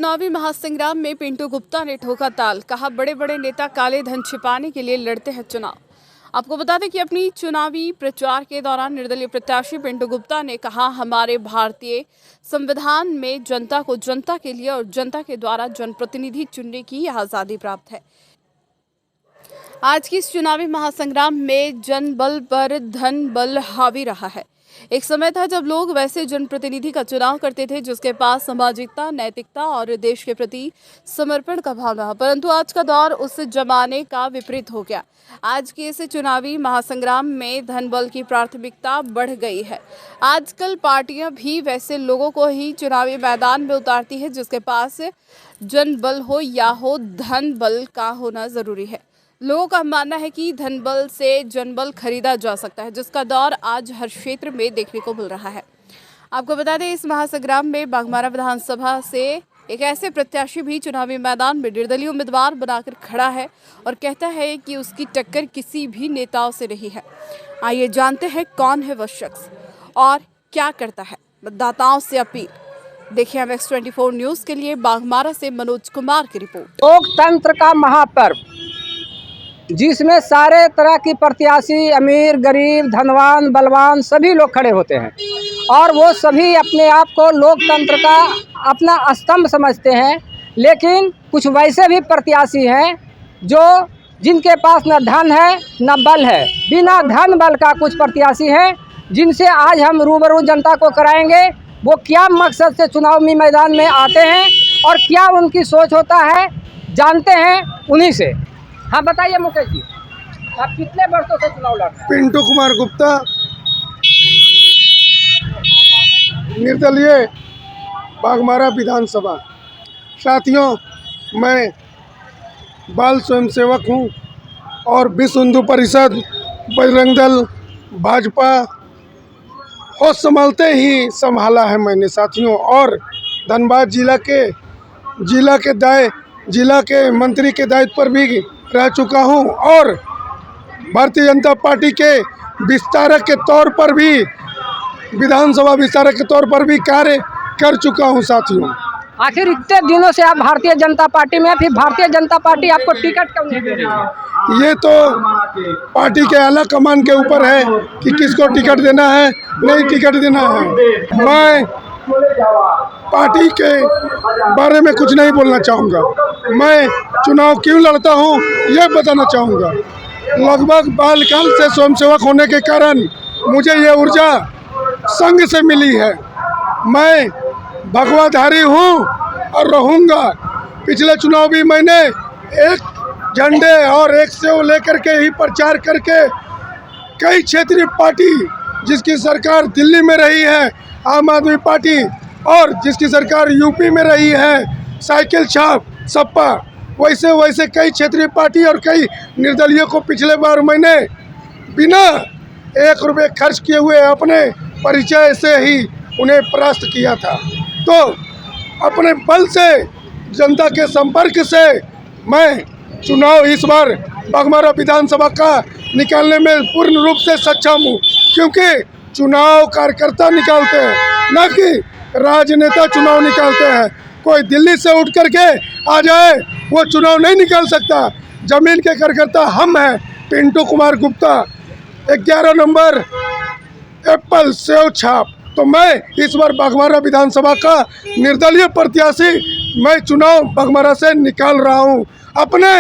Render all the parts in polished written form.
चुनावी महासंग्राम में पिंटू गुप्ता ने ठोका ताल। कहा, बड़े बड़े नेता काले धन छिपाने के लिए लड़ते हैं चुनाव। आपको बता दें कि अपनी चुनावी प्रचार के दौरान निर्दलीय प्रत्याशी पिंटू गुप्ता ने कहा, हमारे भारतीय संविधान में जनता को जनता के लिए और जनता के द्वारा जनप्रतिनिधि चुनने की आजादी प्राप्त है। आज की इस चुनावी महासंग्राम में जनबल पर धन बल हावी रहा है। एक समय था जब लोग वैसे जनप्रतिनिधि का चुनाव करते थे जिसके पास सामाजिकता, नैतिकता और देश के प्रति समर्पण का भाव रहा, परंतु आज का दौर उस जमाने का विपरीत हो गया। आज के इस चुनावी महासंग्राम में धन बल की प्राथमिकता बढ़ गई है। आजकल पार्टियां भी वैसे लोगों को ही चुनावी मैदान में उतारती है जिसके पास जनबल हो या हो, धन बल का होना जरूरी है। लोगों का मानना है कि धन बल से जनबल खरीदा जा सकता है, जिसका दौर आज हर क्षेत्र में देखने को मिल रहा है। आपको बता दें, इस महासंग्राम में बाघमारा विधानसभा से एक ऐसे प्रत्याशी भी चुनावी मैदान में निर्दलीय उम्मीदवार बनाकर खड़ा है और कहता है कि उसकी टक्कर किसी भी नेताओं से नहीं है। आइए जानते हैं कौन है वह शख्स और क्या करता है। मतदाताओं से अपील। देखिए MX24 न्यूज के लिए बाघमारा से मनोज कुमार की रिपोर्ट। लोकतंत्र का महापर्व जिसमें सारे तरह की प्रत्याशी, अमीर, गरीब, धनवान, बलवान सभी लोग खड़े होते हैं और वो सभी अपने आप को लोकतंत्र का अपना स्तंभ समझते हैं। लेकिन कुछ वैसे भी प्रत्याशी हैं जो जिनके पास न धन है न बल है। बिना धन बल का कुछ प्रत्याशी हैं जिनसे आज हम रूबरू जनता को कराएंगे वो क्या मकसद से चुनावी मैदान में आते हैं और क्या उनकी सोच होता है, जानते हैं उन्हीं से। हाँ बताइए मुकेश जी, आप कितने वर्षों से चुनाव लड़ रहे हैं? पिंटू कुमार गुप्ता, निर्दलीय बाघमारा विधानसभा। साथियों, मैं बाल स्वयंसेवक हूँ और विश्व हिंदू परिषद, बजरंग दल, भाजपा और संभालते ही संभाला है मैंने साथियों। और धनबाद जिला के मंत्री के दायित्व पर भी रह चुका हूं और भारतीय जनता पार्टी के विस्तारक के तौर पर भी, विधानसभा विस्तारक के तौर पर भी कार्य कर चुका हूं साथियों। आखिर इतने दिनों से आप भारतीय जनता पार्टी में, फिर भारतीय जनता पार्टी आपको टिकट क्यों नहीं दे रही है? ये तो पार्टी के आला कमान के ऊपर है कि किसको टिकट देना है, नहीं टिकट देना है। मैं पार्टी के बारे में कुछ नहीं बोलना चाहूँगा। मैं चुनाव क्यों लड़ता हूँ यह बताना चाहूँगा। लगभग बालकाल से स्वयंसेवक होने के कारण मुझे ये ऊर्जा संघ से मिली है। मैं भगवाधारी हूँ और रहूँगा। पिछले चुनाव भी मैंने एक झंडे और एक सेव लेकर के ही प्रचार करके कई क्षेत्रीय पार्टी, जिसकी सरकार दिल्ली में रही है आम आदमी पार्टी, और जिसकी सरकार यूपी में रही है साइकिल छाप सपा, वैसे कई क्षेत्रीय पार्टी और कई निर्दलीय को पिछले बार मैंने बिना 1 रुपये खर्च किए हुए अपने परिचय से ही उन्हें परास्त किया था। तो अपने बल से, जनता के संपर्क से मैं चुनाव इस बार बाघमारा विधानसभा का निकालने में पूर्ण रूप से सक्षम हूँ, क्योंकि चुनाव कार्यकर्ता निकालते हैं, न कि राजनेता चुनाव निकालते हैं। कोई दिल्ली से उठ करके आ जाए वो चुनाव नहीं निकाल सकता। जमीन के कार्यकर्ता हम हैं। Pintu Kumar Gupta, 11 number Apple save छाप। तो मैं इस बार बाघमारा विधानसभा का निर्दलीय प्रत्याशी मैं चुनाव बाघमारा से निकाल रहा हूं। अपने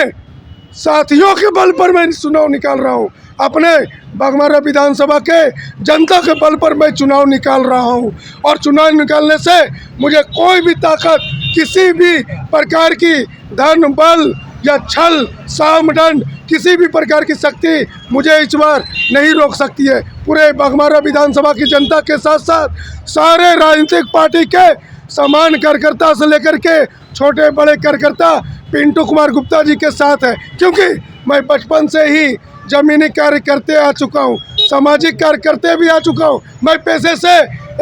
साथियों के बल पर मैं चुनाव निकाल रहा हूं। अपने बाघमारा विधानसभा के जनता के बल पर मैं चुनाव निकाल रहा हूं। और चुनाव निकालने से मुझे कोई भी ताकत, किसी भी प्रकार की धन बल या छल सामदंड, किसी भी प्रकार की शक्ति मुझे इस बार नहीं रोक सकती है। पूरे बाघमारा विधानसभा की जनता के साथ साथ सारे राजनीतिक पार्टी के समान कार्यकर्ता से लेकर के छोटे बड़े कार्यकर्ता पिंटू कुमार गुप्ता जी के साथ है, क्योंकि मैं बचपन से ही जमीनी कार्य करते आ चुका हूँ, सामाजिक कार्य करते भी आ चुका हूँ। मैं पेशे से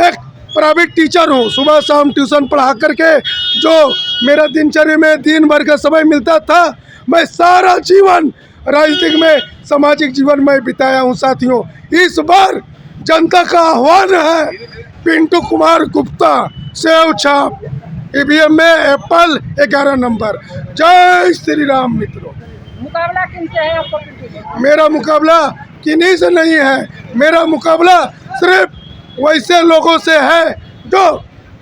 एक प्राइवेट टीचर हूँ। सुबह शाम ट्यूशन पढ़ा करके जो मेरा दिनचर्या में दिन भर का समय मिलता था, मैं सारा जीवन राजनीतिक में, सामाजिक जीवन में बिताया हूँ साथियों। इस बार जनता का आह्वान है, पिंटू कुमार गुप्ता सेव छाप ईवीएम में एप्पल 11 नंबर। जय श्री राम मित्रों। मुकाबला किनसे है आपको पिंटू जी? मेरा मुकाबला किन्हीं से नहीं है, मेरा मुकाबला सिर्फ वैसे लोगों से है जो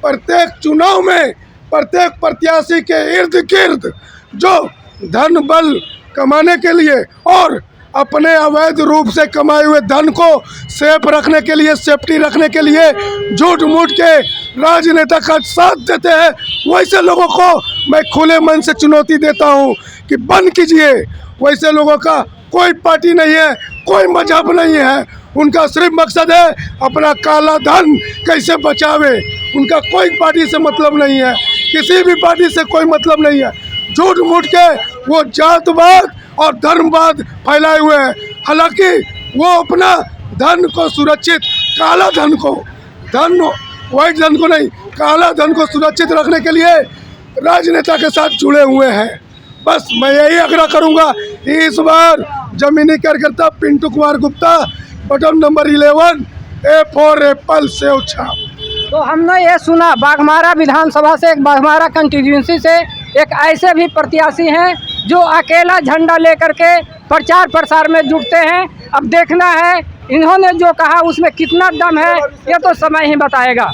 प्रत्येक चुनाव में प्रत्येक प्रत्याशी के इर्द गिर्द जो धन बल कमाने के लिए और अपने अवैध रूप से कमाए हुए धन को सेफ रखने के लिए, सेफ्टी रखने के लिए झूठ मूठ के राजनेता का साथ देते हैं, वैसे लोगों को मैं खुले मन से चुनौती देता हूं कि बंद कीजिए। वैसे लोगों का कोई पार्टी नहीं है, कोई मजहब नहीं है, उनका सिर्फ मकसद है अपना काला धन कैसे बचावे। उनका कोई पार्टी से मतलब नहीं है, किसी भी पार्टी से कोई मतलब नहीं है। झूठ मूठ के वो जातवाद और धर्मवाद फैलाए हुए हैं। हालांकि वो अपना धन को सुरक्षित, काला धन को, धन वाइट धन को नहीं, काला धन को सुरक्षित रखने के लिए राजनेता के साथ जुड़े हुए हैं। बस मैं यही आग्रह करूंगा, इस बार जमीनी कार्यकर्ता Pintu Kumar Gupta, button number 11, A for Apple save छाप। तो हमने ये सुना बाघमारा विधानसभा से, एक बाघमारा कंस्टिट्यूंसी से एक ऐसे भी प्रत्याशी हैं जो अकेला झंडा लेकर के प्रचार प्रसार में जुटते हैं। अब देखना है इन्होंने जो कहा उसमें कितना दम है, ये तो समय ही बताएगा।